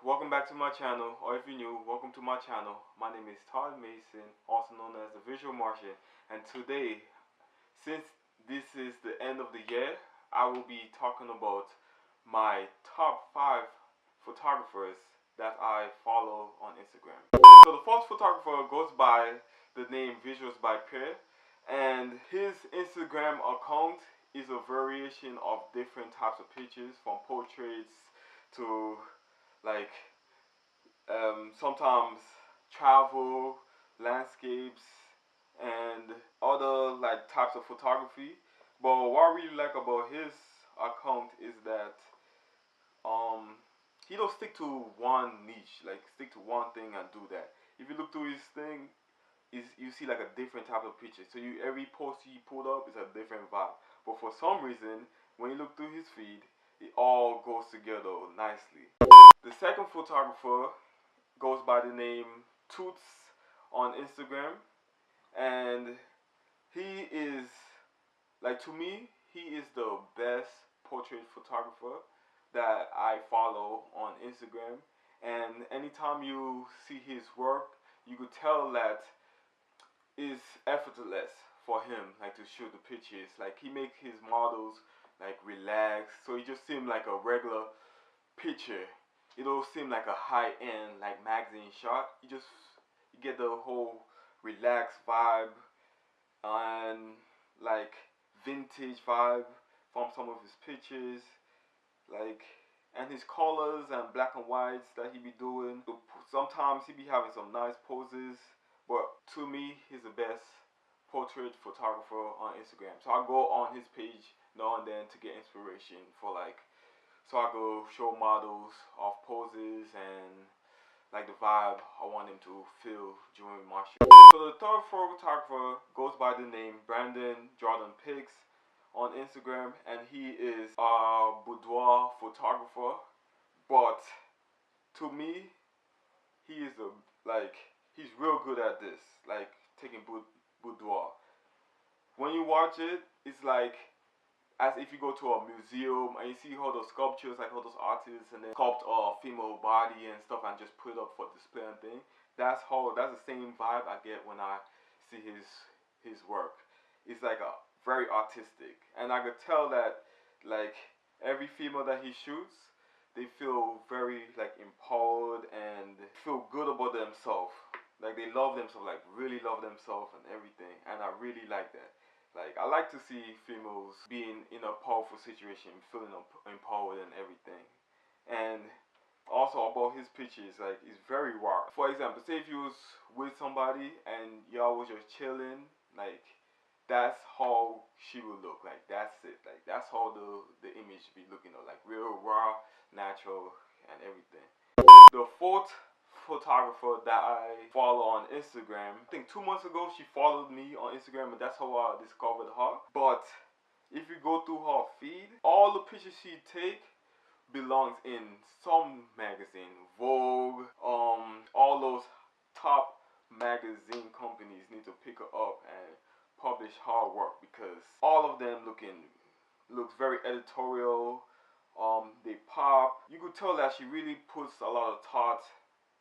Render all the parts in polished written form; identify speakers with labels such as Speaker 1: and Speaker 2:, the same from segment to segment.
Speaker 1: welcome back to my channel, or if you're new, welcome to my channel. My name is Todd Mason, also known as the Visual Martian, and today, since this is the end of the year, I will be talking about my top 5 photographers that I follow on Instagram. So the first photographer goes by the name Visuals by Pierre, and his Instagram account is a variation of different types of pictures, from portraits to like sometimes travel, landscapes, and other like types of photography. But what I really like about his account is that he don't stick to one niche, like stick to one thing and do that. If you look through his thing, is you see like a different type of picture. So you every post he pulled up is a different vibe. But for some reason, when you look through his feed, it all goes together nicely. The second photographer goes by the name Toots on Instagram, and he is like, to me, he is the best portrait photographer that I follow on Instagram. And anytime you see his work, you could tell that it's effortless for him, like to shoot the pictures. Like he make his models like relax, so it just seems like a regular picture. It don't seem like a high end like magazine shot. You get the whole relaxed vibe and like vintage vibe from some of his pictures, like, and his colors and black and whites that he be doing. Sometimes he be having some nice poses, but to me, he's the best portrait photographer on Instagram. So I go on his page now and then to get inspiration for like, so I go show models of poses and like the vibe I want him to feel during my shoot. So the third photographer goes by the name Jordanpher on Instagram, and he is a boudoir photographer. But to me, he is he's real good at this, like taking boudoir. When you watch it, it's like as if you go to a museum and you see all those sculptures, like all those artists, and then sculpt a female body and stuff and just put it up for display and thing. That's the same vibe I get when I see his work. It's like a very artistic, and I could tell that like every female that he shoots, they feel very like empowered and feel good about themselves. Like they love themselves, like really love themselves and everything, and I really like that. Like, I like to see females being in a powerful situation, feeling empowered and everything. And also about his pictures, like, it's very raw. For example, say if you was with somebody and y'all was just chilling, like, that's how she would look. Like, that's it. Like, that's how the image be looking, like, real raw, natural, and everything. The fourth photographer that I follow on Instagram, I think 2 months ago she followed me on Instagram, and that's how I discovered her. But if you go through her feed, all the pictures she take belongs in some magazine, Vogue, all those top magazine companies need to pick her up and publish her work, because all of them looks very editorial. They pop. You could tell that she really puts a lot of thought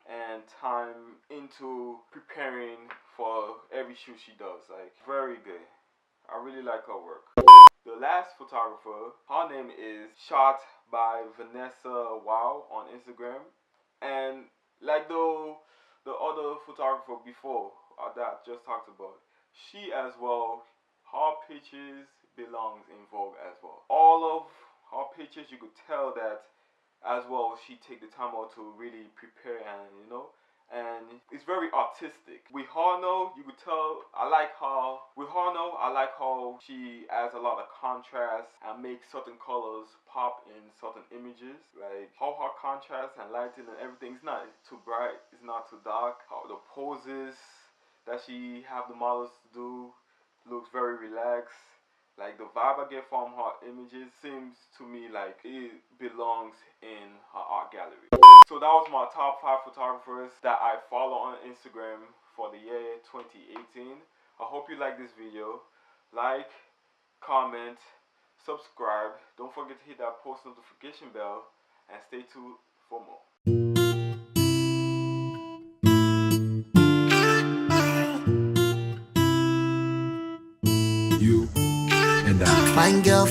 Speaker 1: and time into preparing for every shoot she does. Like, very good. I really like her work. The last photographer, her name is Shot by Vanessa Wow on Instagram, and like the other photographer before that I just talked about, she as well, her pictures belongs in Vogue as well. All of her pictures, you could tell that as well she take the time out to really prepare, and and it's very artistic. With Harno, you could tell I like how she adds a lot of contrast and makes certain colors pop in certain images. Like how her contrast and lighting and everything is not too bright, it's not too dark. How the poses that she have the models do looks very relaxed. Like the vibe I get from her images seems to me like it belongs in her art gallery. So that was my top 5 photographers that I follow on Instagram for the year 2018. I hope you like this video. Like, comment, subscribe. Don't forget to hit that post notification bell, and stay tuned for more.
Speaker 2: you and I.
Speaker 3: Fine girl.